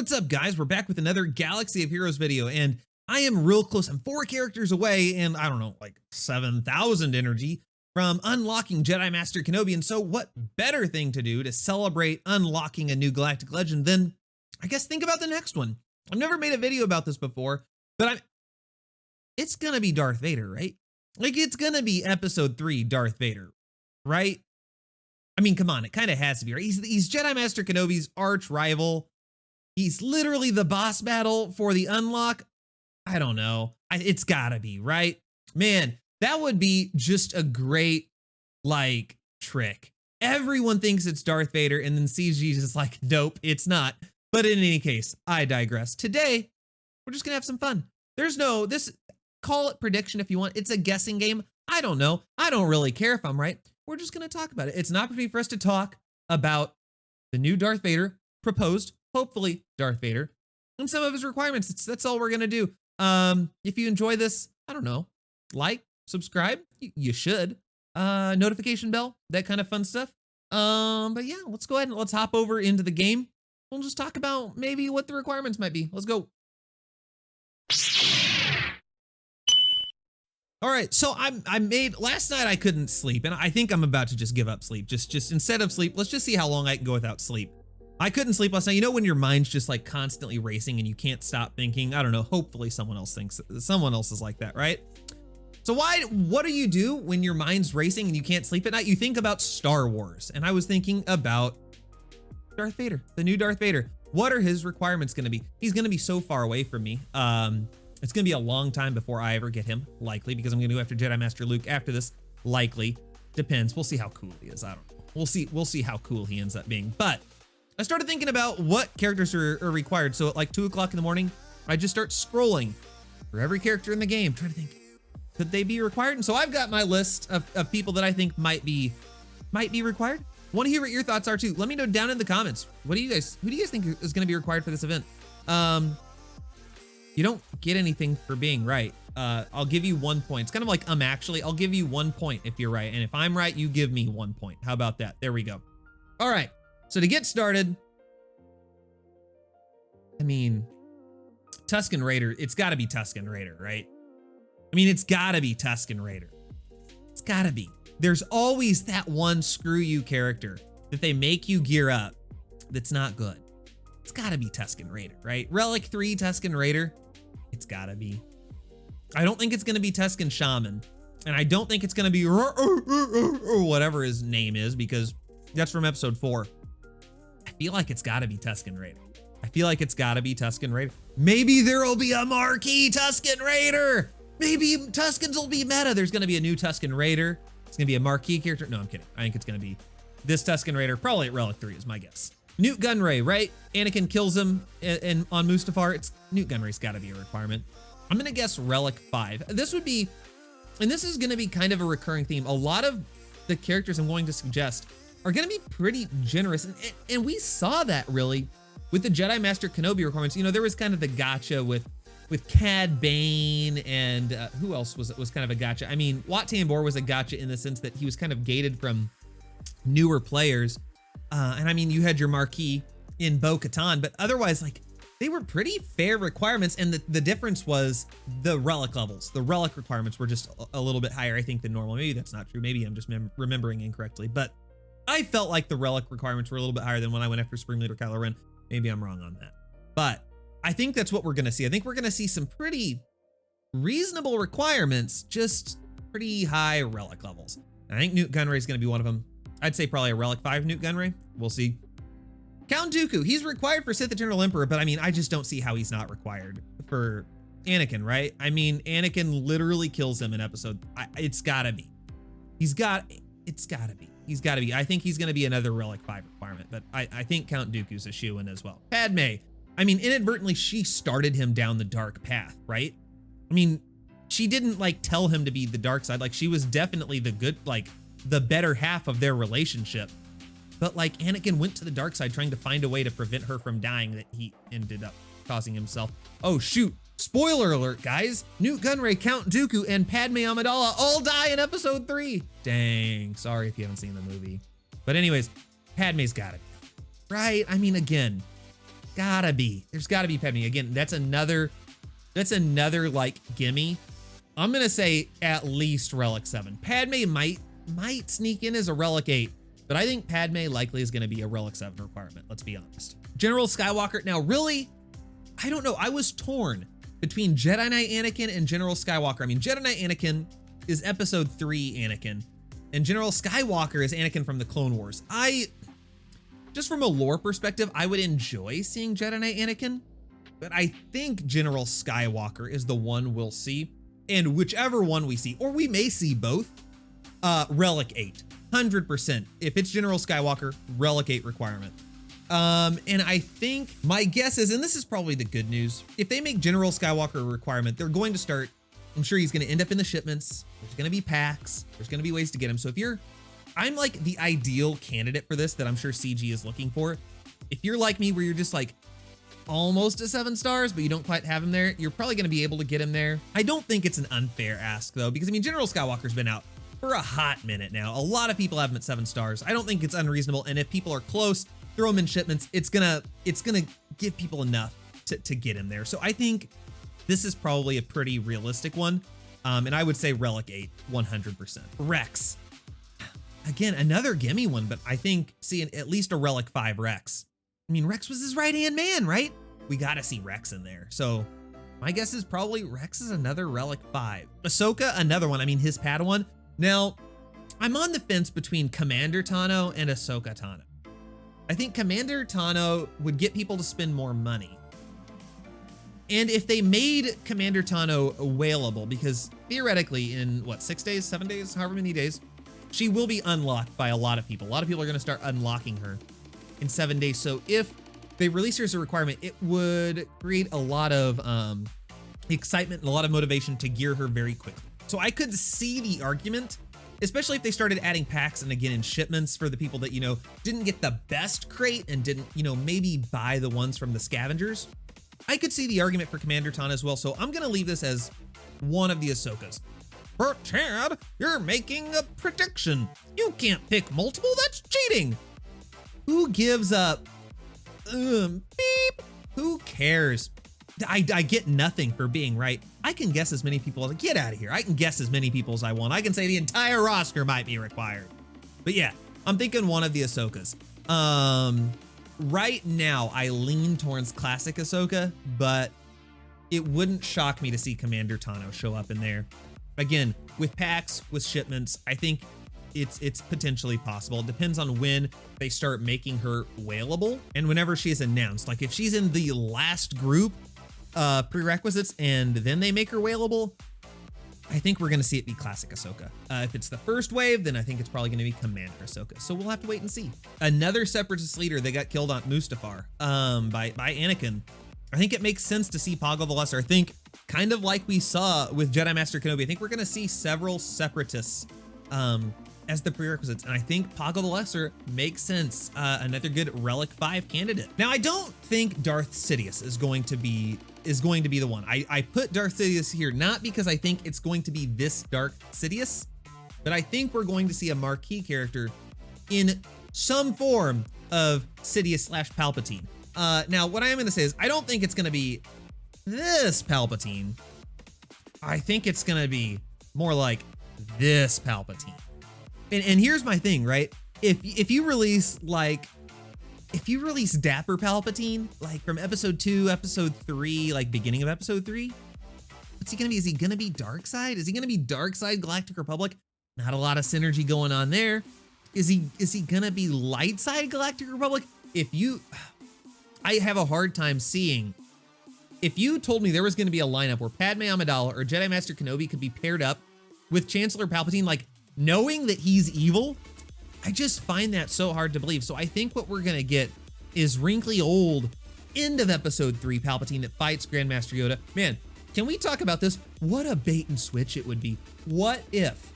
What's up, guys? We're back with another Galaxy of Heroes video, and I am real close. I'm 4 characters away, and I don't know, like 7,000 energy from unlocking Jedi Master Kenobi. And so what better thing to do to celebrate unlocking a new galactic legend than, I guess, think about the next one. I've never made a video about this before, but it's gonna be Darth Vader, right? Like, it's gonna be episode 3 Darth Vader, right? I mean, come on, it kind of has to be, right? He's Jedi Master Kenobi's arch rival. He's literally the boss battle for the unlock. I don't know. It's gotta be, right? Man, that would be just a great, like, trick. Everyone thinks it's Darth Vader, and then CG's just like, nope, it's not. But in any case, I digress. Today, we're just gonna have some fun. Call it prediction if you want. It's a guessing game. I don't know. I don't really care if I'm right. We're just gonna talk about it. It's an opportunity for us to talk about the new Darth Vader, proposed, hopefully Darth Vader, and some of his requirements. That's all we're gonna do. If you enjoy this, I don't know, like, subscribe, you should, notification bell, that kind of fun stuff. But yeah, let's go ahead and let's hop over into the game. We'll just talk about maybe what the requirements might be. Let's go. All right, so last night I couldn't sleep, and I think I'm about to just give up sleep. Just instead of sleep, let's just see how long I can go without sleep. I couldn't sleep last night. You know when your mind's just like constantly racing and you can't stop thinking? I don't know, hopefully someone else is like that, right? So what do you do when your mind's racing and you can't sleep at night? You think about Star Wars, and I was thinking about Darth Vader, the new Darth Vader. What are his requirements gonna be? He's gonna be so far away from me. It's gonna be a long time before I ever get him, likely, because I'm gonna go after Jedi Master Luke after this, likely. Depends, we'll see how cool he is, I don't know. We'll see how cool he ends up being, but I started thinking about what characters are required. So at like 2 o'clock in the morning, I just start scrolling for every character in the game, trying to think, could they be required? And so I've got my list of people that I think might be required. Want to hear what your thoughts are too. Let me know down in the comments. Who do you guys think is going to be required for this event? You don't get anything for being right. I'll give you 1 point. It's kind of like I'll give you 1 point if you're right. And if I'm right, you give me 1 point. How about that? There we go. All right. So to get started, I mean, Tusken Raider, it's gotta be Tusken Raider, right? I mean, it's gotta be Tusken Raider. It's gotta be. There's always that one screw you character that they make you gear up that's not good. It's gotta be Tusken Raider, right? Relic 3 Tusken Raider, it's gotta be. I don't think it's gonna be Tusken Shaman, and I don't think it's gonna be or whatever his name is, because that's from episode 4. I feel like it's gotta be Tusken Raider. I feel like it's gotta be Tusken Raider. Maybe there'll be a marquee Tusken Raider. Maybe Tuskens will be meta. There's gonna be a new Tusken Raider. It's gonna be a marquee character. No, I'm kidding. I think it's gonna be this Tusken Raider, probably at Relic 3 is my guess. Newt Gunray, right? Anakin kills him on Mustafar. Newt Gunray's gotta be a requirement. I'm gonna guess Relic 5. This would be, and this is gonna be kind of a recurring theme. A lot of the characters I'm going to suggest are gonna be pretty generous. And we saw that really with the Jedi Master Kenobi requirements. You know, there was kind of the gotcha with Cad Bane, and who else was kind of a gotcha? I mean, Wat Tambor was a gotcha in the sense that he was kind of gated from newer players. And I mean, you had your marquee in Bo-Katan, but otherwise, like, they were pretty fair requirements. And the difference was the relic levels. The relic requirements were just a little bit higher, I think, than normal. Maybe that's not true. Maybe I'm just remembering incorrectly, but I felt like the relic requirements were a little bit higher than when I went after Supreme Leader Kylo Ren. Maybe I'm wrong on that, but I think that's what we're gonna see. I think we're gonna see some pretty reasonable requirements, just pretty high relic levels. And I think Newt Gunray is gonna be one of them. I'd say probably a Relic 5 Newt Gunray. We'll see. Count Dooku, he's required for Sith Eternal Emperor, but I mean, I just don't see how he's not required for Anakin, right? I mean, Anakin literally kills him in episode. It's gotta be. It's gotta be. He's gotta be. I think he's gonna be another Relic 5 requirement, but I think Count Dooku's a shoo-in as well. Padme, I mean, inadvertently, she started him down the dark path, right? I mean, she didn't like tell him to be the dark side. Like, she was definitely the good, like the better half of their relationship. But like, Anakin went to the dark side trying to find a way to prevent her from dying that he ended up causing himself. Oh shoot, spoiler alert, guys. Newt Gunray, Count Dooku, and Padme Amidala all die in episode 3. Dang, sorry if you haven't seen the movie. But anyways, Padme's got it, right? I mean, again, Gotta be. There's gotta be Padme. Again, that's another like gimme. I'm gonna say at least Relic 7. Padme might sneak in as a Relic 8, but I think Padme likely is gonna be a Relic 7 requirement, let's be honest. General Skywalker, now really, I don't know, I was torn between Jedi Knight Anakin and General Skywalker. I mean, Jedi Knight Anakin is episode 3 Anakin, and General Skywalker is Anakin from the Clone Wars. Just from a lore perspective, I would enjoy seeing Jedi Knight Anakin, but I think General Skywalker is the one we'll see, and whichever one we see, or we may see both, Relic 8, 100%. If it's General Skywalker, Relic 8 requirement. And I think my guess is, and this is probably the good news, if they make General Skywalker a requirement, they're going to start, I'm sure he's going to end up in the shipments. There's going to be packs. There's going to be ways to get him. So if I'm like the ideal candidate for this that I'm sure CG is looking for. If you're like me, where you're just like almost to 7 stars, but you don't quite have him there, you're probably going to be able to get him there. I don't think it's an unfair ask though, because I mean, General Skywalker's been out for a hot minute now. A lot of people have him at 7 stars. I don't think it's unreasonable. And if people are close, throw him in shipments. It's gonna give people enough to get him there. So I think this is probably a pretty realistic one. And I would say Relic 8, 100%. Rex. Again, another gimme one, but I think seeing at least a Relic 5 Rex. I mean, Rex was his right-hand man, right? We gotta see Rex in there. So my guess is probably Rex is another Relic 5. Ahsoka, another one. I mean, his Padawan. Now, I'm on the fence between Commander Tano and Ahsoka Tano. I think Commander Tano would get people to spend more money. And if they made Commander Tano available, because theoretically in what, 6 days, 7 days, however many days, she will be unlocked by a lot of people. A lot of people are going to start unlocking her in 7 days. So if they release her as a requirement, it would create a lot of excitement and a lot of motivation to gear her very quickly. So I could see the argument, especially if they started adding packs and again in shipments for the people that, didn't get the best crate and didn't, maybe buy the ones from the scavengers. I could see the argument for Commander Tano as well. So I'm going to leave this as one of the Ahsokas. For Chad, you're making a prediction. You can't pick multiple. That's cheating. Who gives up? Beep. Who cares? I get nothing for being right. I can guess as many people as get out of here. I can guess as many people as I want. I can say the entire roster might be required. But yeah, I'm thinking one of the Ahsokas. Right now, I lean towards classic Ahsoka, but it wouldn't shock me to see Commander Tano show up in there. Again, with packs, with shipments, I think it's potentially possible. It depends on when they start making her available and whenever she is announced. Like if she's in the last group prerequisites and then they make her available, I think we're gonna see it be classic Ahsoka. If it's the first wave, then I think it's probably gonna be Commander Ahsoka. So we'll have to wait and see. Another Separatist leader that got killed on Mustafar by Anakin. I think it makes sense to see Pago the Lesser. I think kind of like we saw with Jedi Master Kenobi, I think we're gonna see several Separatists as the prerequisites. And I think Pago the Lesser makes sense. Another good Relic 5 candidate. Now, I don't think Darth Sidious is going to be the one. I put Darth Sidious here, not because I think it's going to be this Darth Sidious, but I think we're going to see a marquee character in some form of Sidious / Palpatine. Now, what I am going to say is I don't think it's going to be this Palpatine. I think it's going to be more like this Palpatine. And here's my thing, right? If you release Dapper Palpatine, like from episode 2, episode 3, like beginning of episode 3, what's he gonna be? Is he gonna be dark side? Is he gonna be dark side Galactic Republic? Not a lot of synergy going on there. Is he gonna be light side Galactic Republic? I have a hard time seeing. If you told me there was gonna be a lineup where Padme Amidala or Jedi Master Kenobi could be paired up with Chancellor Palpatine, like knowing that he's evil, I just find that so hard to believe. So I think what we're gonna get is wrinkly old end of episode 3 Palpatine that fights Grandmaster Yoda. Man, can we talk about this? What a bait and switch it would be. What if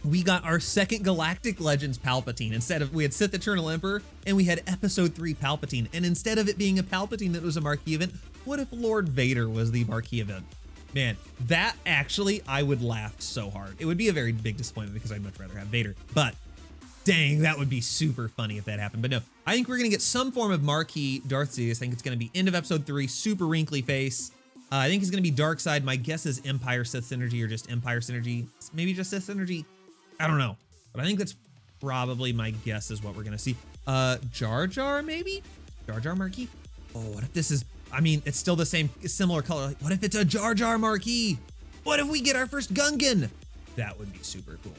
we got our second Galactic Legends Palpatine instead of, we had Sith Eternal Emperor and we had episode 3 Palpatine, and instead of it being a Palpatine that was a marquee event, what if Lord Vader was the marquee event? Man, that actually, I would laugh so hard. It would be a very big disappointment because I'd much rather have Vader, but Dang, that would be super funny if that happened. But no, I think we're gonna get some form of marquee Darth Sidious. I think it's gonna be end of episode 3, super wrinkly face. I think it's gonna be dark side. My guess is Empire Sith synergy or just Empire synergy. Maybe just Sith synergy. I don't know. But I think that's probably my guess is what we're gonna see. Jar Jar maybe? Jar Jar marquee? Oh, what if this is, I mean, it's still the same, similar color. Like, what if it's a Jar Jar marquee? What if we get our first Gungan? That would be super cool.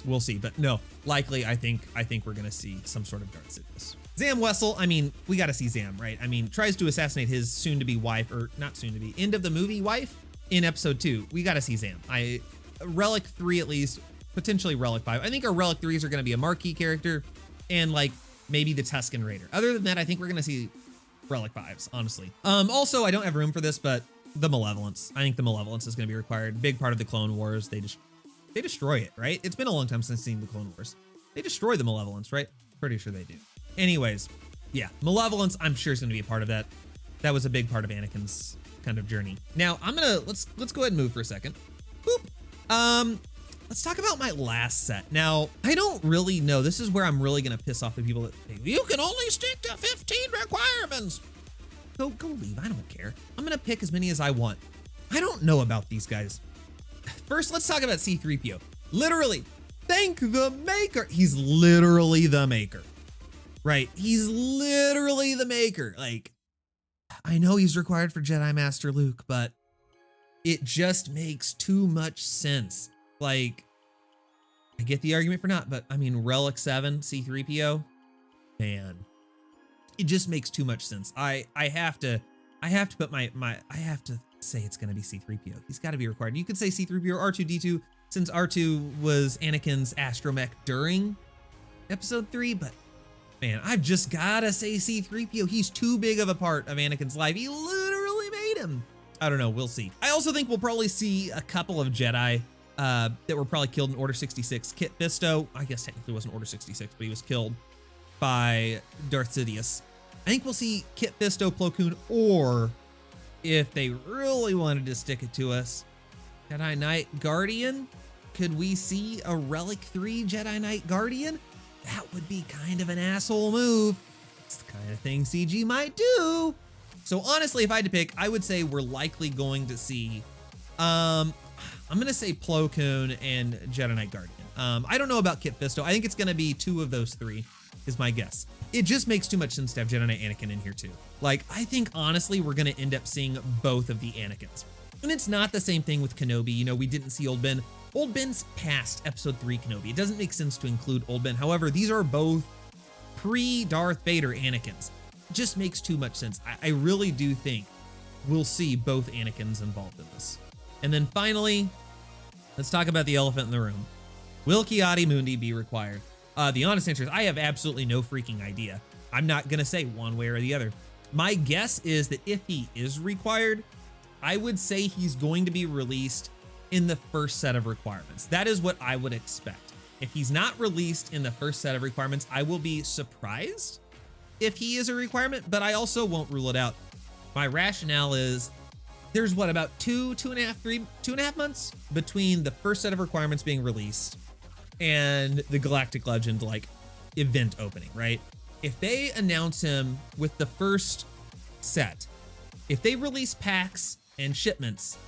We'll see, but no, likely I think we're gonna see some sort of Darth Sidious. Zam Wessel, I mean, we gotta see Zam, right? I mean, tries to assassinate his soon-to-be wife, or not soon-to-be, end of the movie wife in episode 2. We gotta see Zam. Relic 3 at least, potentially Relic 5. I think our Relic 3s are gonna be a marquee character and like maybe the Tusken Raider. Other than that, I think we're gonna see Relic 5s, honestly. Also, I don't have room for this, but the Malevolence. I think the Malevolence is gonna be required. Big part of the Clone Wars. They destroy it, right? It's been a long time since I've seen the Clone Wars. They destroy the Malevolence, right? Pretty sure they do. Anyways, yeah, Malevolence, I'm sure is gonna be a part of that. That was a big part of Anakin's kind of journey. Now, let's go ahead and move for a second. Boop. Let's talk about my last set. Now, I don't really know. This is where I'm really gonna piss off the people that say, you can only stick to 15 requirements. Go leave, I don't care. I'm gonna pick as many as I want. I don't know about these guys. First, let's talk about C-3PO. Literally, thank the maker. He's literally the maker, right? He's literally the maker. Like, I know he's required for Jedi Master Luke, but it just makes too much sense. Like, I get the argument for not, but I mean, Relic 7, C-3PO, man, it just makes too much sense. I have to put I have to say it's gonna be C-3PO. He's gotta be required. You could say C-3PO or R2-D2 since R2 was Anakin's astromech during episode 3, but man, I've just gotta say C-3PO. He's too big of a part of Anakin's life. He literally made him. I don't know, we'll see. I also think we'll probably see a couple of Jedi that were probably killed in Order 66. Kit Fisto, I guess technically wasn't Order 66, but he was killed by Darth Sidious. I think we'll see Kit Fisto, Plo Koon, or if they really wanted to stick it to us, Jedi Knight Guardian. Could we see a Relic 3 Jedi Knight Guardian? That would be kind of an asshole move. It's the kind of thing CG might do. So honestly, if I had to pick, I would say we're likely going to see, I'm gonna say Plo Koon and Jedi Knight Guardian. I don't know about Kit Fisto. I think it's gonna be 2 of those 3 is my guess. It just makes too much sense to have Jedi Knight Anakin in here too. Like, I think honestly, we're gonna end up seeing both of the Anakins. And it's not the same thing with Kenobi. You know, we didn't see Old Ben. Old Ben's past episode 3 Kenobi. It doesn't make sense to include Old Ben. However, these are both pre-Darth Vader Anakins. It just makes too much sense. I really do think we'll see both Anakins involved in this. And then finally, let's talk about the elephant in the room. Will Ki-Adi-Mundi be required? The honest answer is I have absolutely no freaking idea. I'm not gonna say one way or the other. My guess is that if he is required, I would say he's going to be released in the first set of requirements. That is what I would expect. If he's not released in the first set of requirements, I will be surprised if he is a requirement, but I also won't rule it out. My rationale is there's what, about 2.5 months between the first set of requirements being released and the Galactic Legend like event opening, right? If they announce him with the first set, if they release packs and shipments,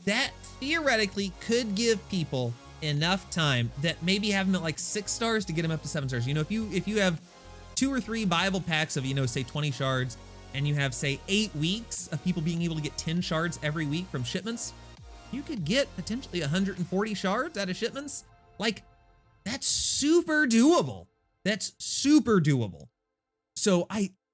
that theoretically could give people enough time that maybe have him at like 6 stars to get him up to 7 stars. You know, if you have 2 or 3 Bible packs of, you know, say 20 shards, and you have say 8 weeks of people being able to get 10 shards every week from shipments, you could get potentially 140 shards out of shipments. Like, that's super doable. That's super doable. So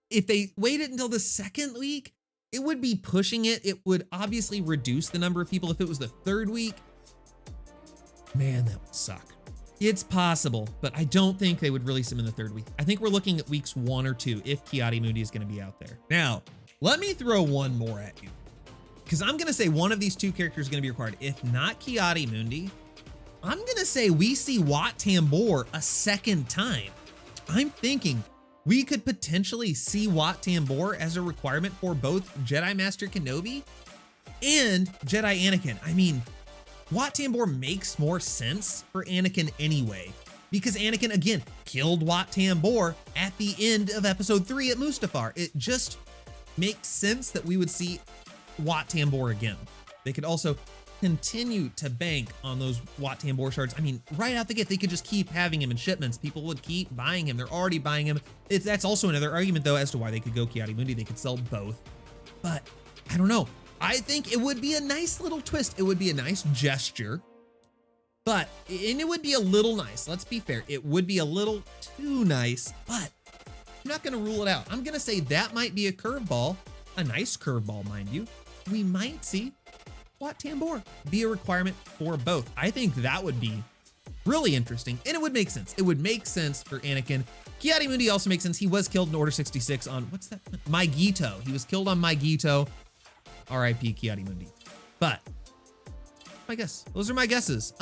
if they waited until the 2nd week, it would be pushing it. It would obviously reduce the number of people. If it was the 3rd week, man, that would suck. It's possible, but I don't think they would release him in the 3rd week. I think we're looking at weeks 1 or 2 if Ki-Adi-Mundi is going to be out there. Now, let me throw one more at you, because I'm going to say one of these 2 characters is going to be required. If not Ki-Adi-Mundi, I'm going to say we see Wat Tambor a 2nd time. I'm thinking we could potentially see Wat Tambor as a requirement for both Jedi Master Kenobi and Jedi Anakin. I mean, Wat Tambor makes more sense for Anakin anyway. because Anakin, again, killed Wat Tambor at the end of episode 3 at Mustafar. It just makes sense that we would see Wat Tambor again. They could also continue to bank on those Wat Tambor shards. I mean, right out the gate, they could just keep having him in shipments. People would keep buying him. They're already buying him. That's also another argument, though, as to why they could go Ki-Adi-Mundi. They could sell both. But I don't know. I think it would be a nice little twist. It would be a nice gesture. And it would be a little nice. Let's be fair. It would be a little too nice, but I'm not going to rule it out. I'm going to say that might be a curveball, a nice curveball, mind you. We might see Wat Tambor be a requirement for both. I think that would be really interesting, and it would make sense. It would make sense for Anakin. Ki-Adi-Mundi also makes sense. He was killed in Order 66 on, what's that? Maigito. He was killed on Maigito. R.I.P. Ki-Adi-Mundi. But my guess. Those are my guesses.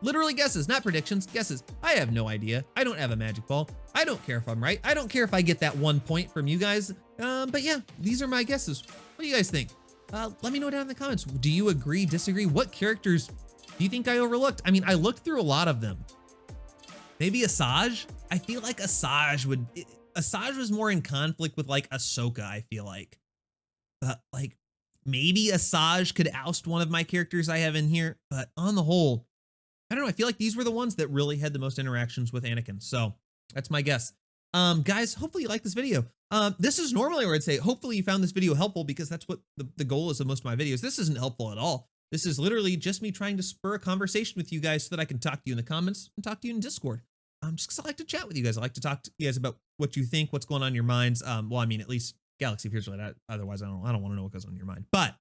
Literally guesses, not predictions, guesses. I have no idea. I don't have a magic ball. I don't care if I'm right. I don't care if I get that 1 point from you guys. But yeah, these are my guesses. What do you guys think? Let me know down in the comments. Do you agree, disagree? What characters do you think I overlooked? I mean, I looked through a lot of them. Maybe Asajj? I feel like Asajj was more in conflict with like Ahsoka, I feel like. But like, maybe Asajj could oust one of my characters I have in here. But on the whole, I don't know. I feel like these were the ones that really had the most interactions with Anakin. So that's my guess. Guys, hopefully you like this video. This is normally where I'd say, hopefully you found this video helpful, because that's what the goal is of most of my videos. This isn't helpful at all. This is literally just me trying to spur a conversation with you guys so that I can talk to you in the comments and talk to you in Discord. Just because I like to chat with you guys. I like to talk to you guys about what you think, what's going on in your minds. Well, I mean, at least Galaxy Fears like that. Otherwise, I don't want to know what goes on in your mind. But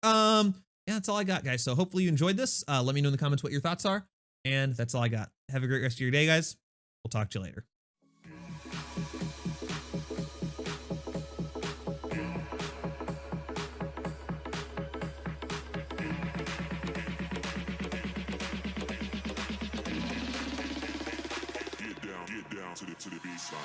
yeah, that's all I got, guys. So hopefully you enjoyed this. Let me know in the comments what your thoughts are. And that's all I got. Have a great rest of your day, guys. We'll talk to you later. Get down to the B side.